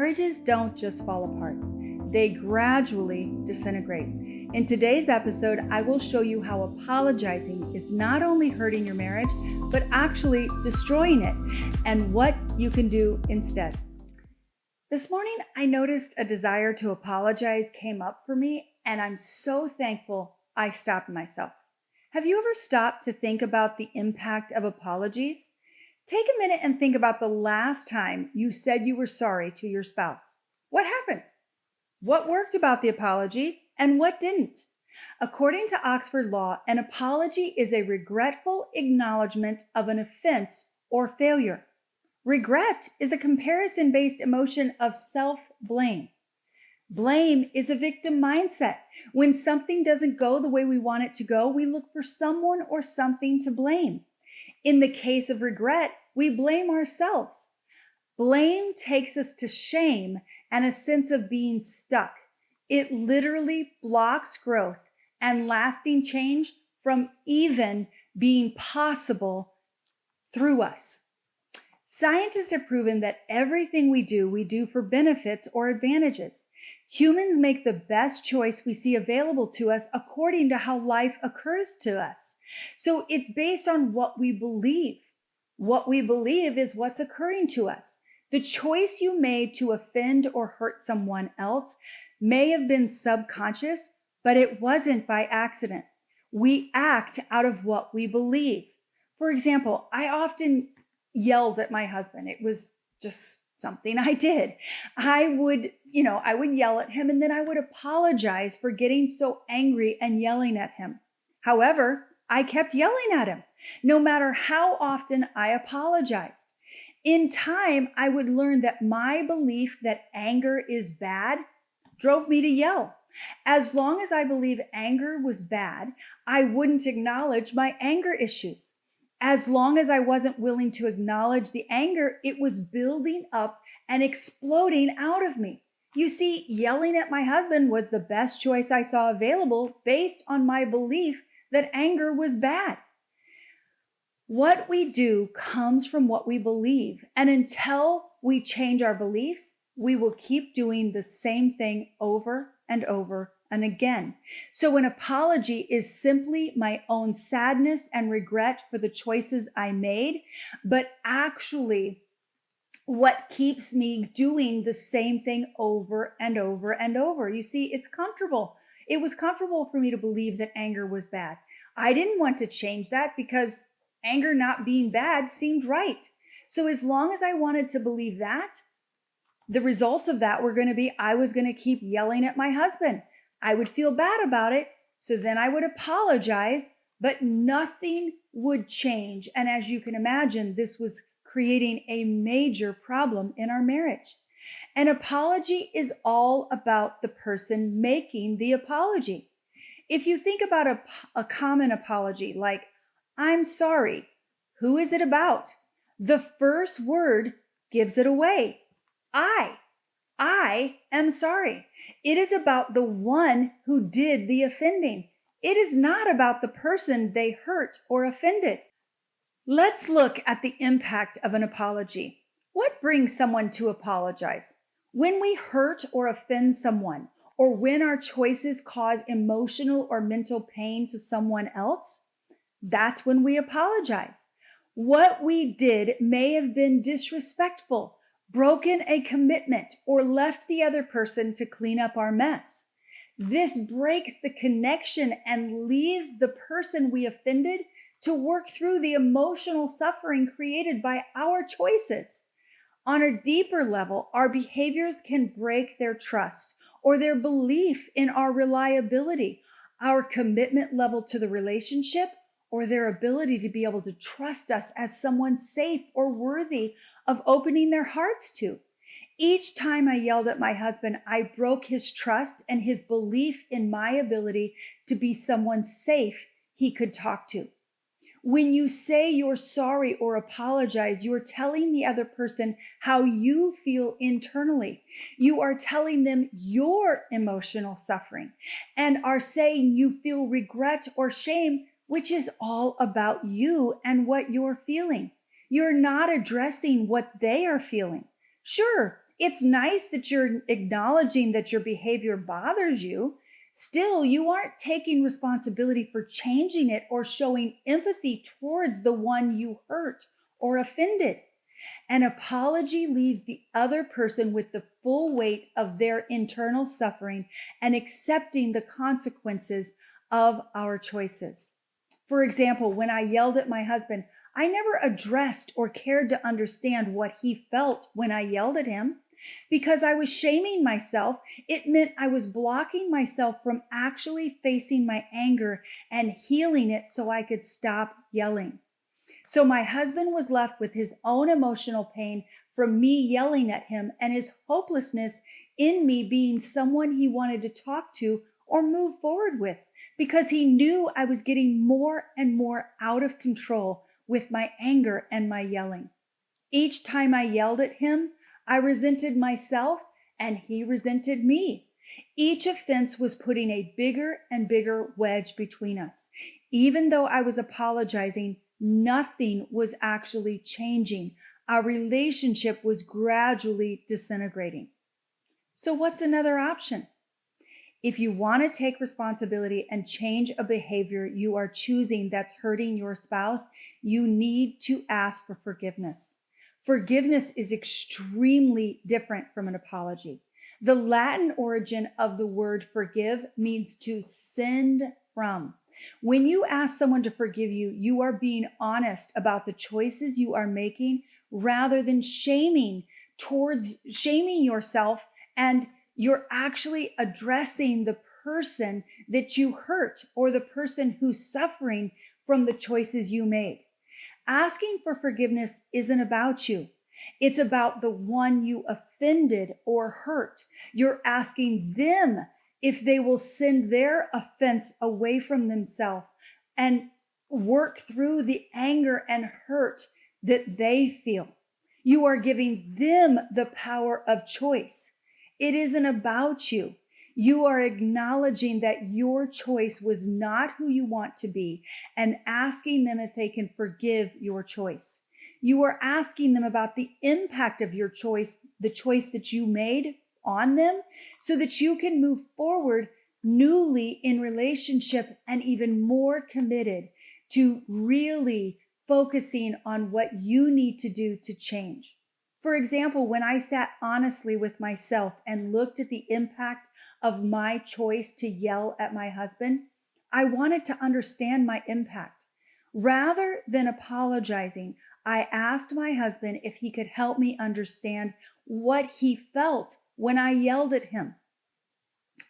marriages don't just fall apart, they gradually disintegrate. In today's episode, I will show you how apologizing is not only hurting your marriage, but actually destroying it, and what you can do instead. This morning, I noticed a desire to apologize came up for me, and I'm so thankful I stopped myself. Have you ever stopped to think about the impact of apologies? Take a minute and think about the last time you said you were sorry to your spouse. What happened? What worked about the apology and what didn't? According to Oxford Law, an apology is a regretful acknowledgement of an offense or failure. Regret is a comparison-based emotion of self-blame. Blame is a victim mindset. When something doesn't go the way we want it to go, we look for someone or something to blame. In the case of regret, we blame ourselves. Blame takes us to shame and a sense of being stuck. It literally blocks growth and lasting change from even being possible through us. Scientists have proven that everything we do for benefits or advantages. Humans make the best choice we see available to us according to how life occurs to us. So it's based on what we believe. What we believe is what's occurring to us. The choice you made to offend or hurt someone else may have been subconscious, but it wasn't by accident. We act out of what we believe. For example, I often yelled at my husband. It was just something I did. I would yell at him and then I would apologize for getting so angry and yelling at him. However, I kept yelling at him, no matter how often I apologized. In time, I would learn that my belief that anger is bad drove me to yell. As long as I believed anger was bad, I wouldn't acknowledge my anger issues. As long as I wasn't willing to acknowledge the anger, it was building up and exploding out of me. You see, yelling at my husband was the best choice I saw available based on my belief that anger was bad. What we do comes from what we believe, and until we change our beliefs, we will keep doing the same thing over and over and again. So an apology is simply my own sadness and regret for the choices I made, but actually what keeps me doing the same thing over and over and over. You see, it's comfortable. It was comfortable for me to believe that anger was bad. I didn't want to change that because anger not being bad seemed right. So as long as I wanted to believe that, the results of that were going to be I was going to keep yelling at my husband. I would feel bad about it, so then I would apologize, but nothing would change. And as you can imagine, this was creating a major problem in our marriage. An apology is all about the person making the apology. If you think about a common apology like, I'm sorry, who is it about? The first word gives it away. I am sorry. It is about the one who did the offending. It is not about the person they hurt or offended. Let's look at the impact of an apology. What brings someone to apologize? When we hurt or offend someone, or when our choices cause emotional or mental pain to someone else, that's when we apologize. What we did may have been disrespectful, broken a commitment, or left the other person to clean up our mess. This breaks the connection and leaves the person we offended to work through the emotional suffering created by our choices. On a deeper level, our behaviors can break their trust or their belief in our reliability, our commitment level to the relationship, or their ability to be able to trust us as someone safe or worthy of opening their hearts to. Each time I yelled at my husband, I broke his trust and his belief in my ability to be someone safe he could talk to. When you say you're sorry or apologize, you're telling the other person how you feel internally. You are telling them your emotional suffering and are saying you feel regret or shame, which is all about you and what you're feeling. You're not addressing what they are feeling. Sure, It's nice that you're acknowledging that your behavior bothers you. Still, you aren't taking responsibility for changing it or showing empathy towards the one you hurt or offended. An apology leaves the other person with the full weight of their internal suffering and accepting the consequences of our choices. For example, when I yelled at my husband, I never addressed or cared to understand what he felt when I yelled at him. Because I was shaming myself, it meant I was blocking myself from actually facing my anger and healing it so I could stop yelling. So my husband was left with his own emotional pain from me yelling at him and his hopelessness in me being someone he wanted to talk to or move forward with, because he knew I was getting more and more out of control with my anger and my yelling. Each time I yelled at him, I resented myself and he resented me. Each offense was putting a bigger and bigger wedge between us. Even though I was apologizing, nothing was actually changing. Our relationship was gradually disintegrating. So, what's another option? If you want to take responsibility and change a behavior you are choosing that's hurting your spouse, you need to ask for forgiveness. Forgiveness is extremely different from an apology. The Latin origin of the word forgive means to send from. When you ask someone to forgive you, you are being honest about the choices you are making rather than shaming yourself, and you're actually addressing the person that you hurt or the person who's suffering from the choices you made. Asking for forgiveness isn't about you. It's about the one you offended or hurt. You're asking them if they will send their offense away from themselves and work through the anger and hurt that they feel. You are giving them the power of choice. It isn't about you. You are acknowledging that your choice was not who you want to be and asking them if they can forgive your choice. You are asking them about the impact of your choice, the choice that you made on them, so that you can move forward newly in relationship and even more committed to really focusing on what you need to do to change. For example, when I sat honestly with myself and looked at the impact of my choice to yell at my husband, I wanted to understand my impact. Rather than apologizing, I asked my husband if he could help me understand what he felt when I yelled at him.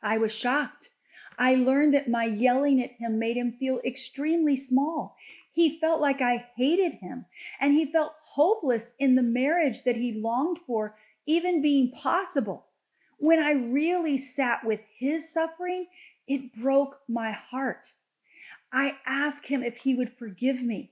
I was shocked. I learned that my yelling at him made him feel extremely small. He felt like I hated him, and he felt hopeless in the marriage that he longed for even being possible. When I really sat with his suffering, it broke my heart. I asked him if he would forgive me.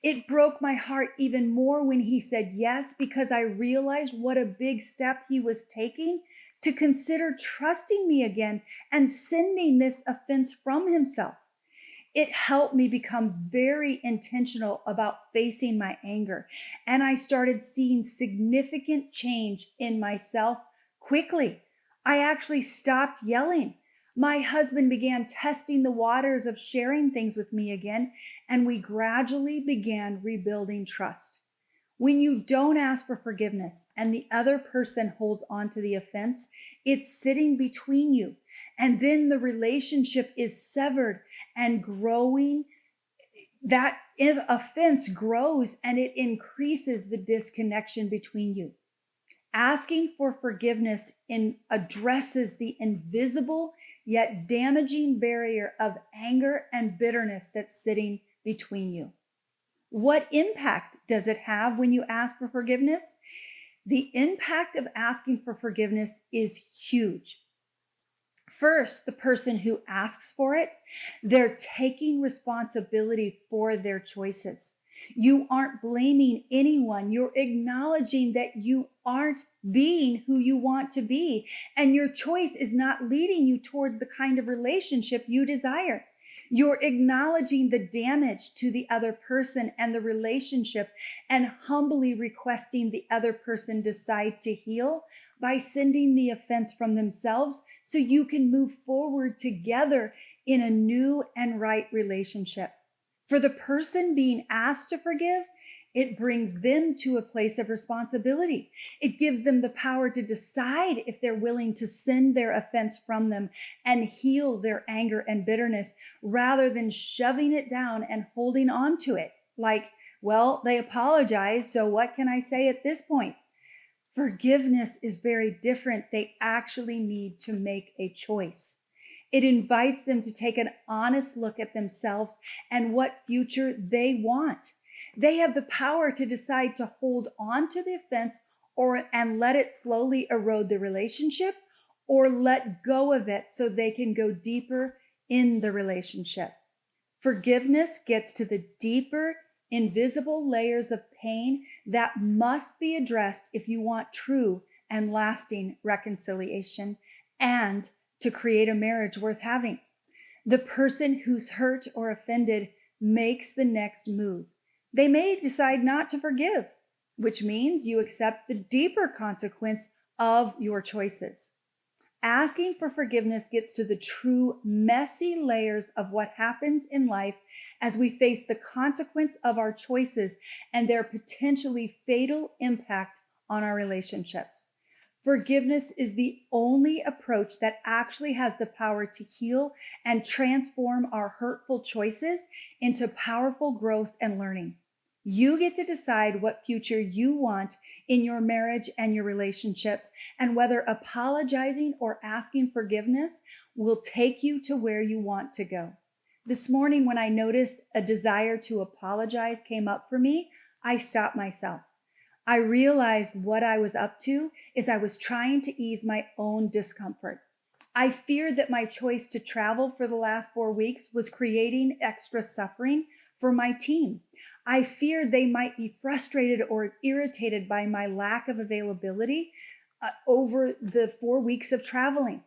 It broke my heart even more when he said yes, because I realized what a big step he was taking to consider trusting me again and sending this offense from himself. It helped me become very intentional about facing my anger, and I started seeing significant change in myself quickly. I actually stopped yelling. My husband began testing the waters of sharing things with me again, and we gradually began rebuilding trust. When you don't ask for forgiveness and the other person holds on to the offense, it's sitting between you. And then the relationship is severed and growing. That offense grows and it increases the disconnection between you. Asking for forgiveness addresses the invisible yet damaging barrier of anger and bitterness that's sitting between you. What impact does it have when you ask for forgiveness? The impact of asking for forgiveness is huge. First, the person who asks for it, they're taking responsibility for their choices. You aren't blaming anyone. You're acknowledging that you aren't being who you want to be, and your choice is not leading you towards the kind of relationship you desire. You're acknowledging the damage to the other person and the relationship and humbly requesting the other person decide to heal by sending the offense from themselves so you can move forward together in a new and right relationship. For the person being asked to forgive, it brings them to a place of responsibility. It gives them the power to decide if they're willing to send their offense from them and heal their anger and bitterness rather than shoving it down and holding on to it. Like, well, they apologize, so what can I say at this point? Forgiveness is very different. They actually need to make a choice. It invites them to take an honest look at themselves and what future they want. They have the power to decide to hold on to the offense and let it slowly erode the relationship, or let go of it so they can go deeper in the relationship. Forgiveness gets to the deeper, invisible layers of pain that must be addressed if you want true and lasting reconciliation and to create a marriage worth having. The person who's hurt or offended makes the next move. They may decide not to forgive, which means you accept the deeper consequence of your choices. Asking for forgiveness gets to the true messy layers of what happens in life as we face the consequence of our choices and their potentially fatal impact on our relationships. Forgiveness is the only approach that actually has the power to heal and transform our hurtful choices into powerful growth and learning. You get to decide what future you want in your marriage and your relationships, and whether apologizing or asking forgiveness will take you to where you want to go. This morning, when I noticed a desire to apologize came up for me, I stopped myself. I realized what I was up to is I was trying to ease my own discomfort. I feared that my choice to travel for the last 4 weeks was creating extra suffering for my team. I feared they might be frustrated or irritated by my lack of availability over the 4 weeks of traveling.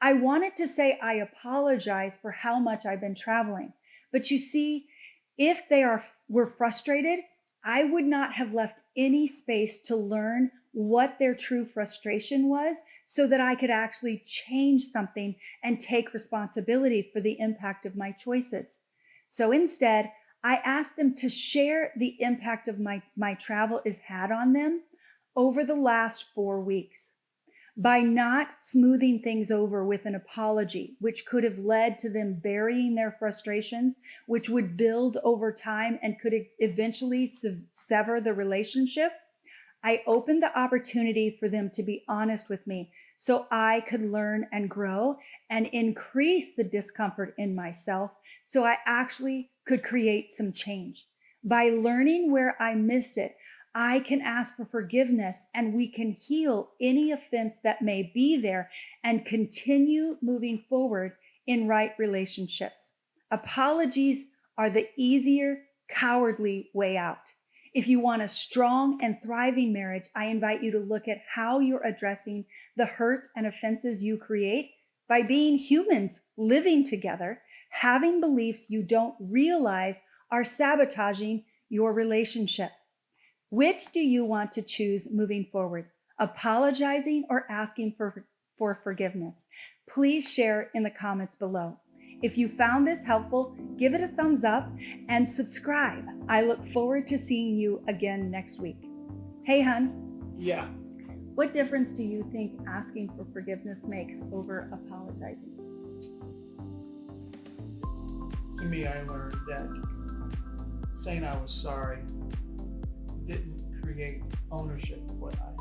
I wanted to say I apologize for how much I've been traveling. But you see, if they were frustrated, I would not have left any space to learn what their true frustration was so that I could actually change something and take responsibility for the impact of my choices. So instead, I asked them to share the impact of my travel has had on them over the last 4 weeks. By not smoothing things over with an apology, which could have led to them burying their frustrations, which would build over time and could eventually sever the relationship, I opened the opportunity for them to be honest with me so I could learn and grow and increase the discomfort in myself so I actually could create some change. By learning where I missed it, I can ask for forgiveness and we can heal any offense that may be there and continue moving forward in right relationships. Apologies are the easier, cowardly way out. If you want a strong and thriving marriage, I invite you to look at how you're addressing the hurt and offenses you create by being humans living together, having beliefs you don't realize are sabotaging your relationship. Which do you want to choose moving forward? Apologizing or asking for forgiveness? Please share in the comments below. If you found this helpful, give it a thumbs up and subscribe. I look forward to seeing you again next week. Hey, hun. Yeah. What difference do you think asking for forgiveness makes over apologizing? To me, I learned that saying I was sorry didn't create ownership of what I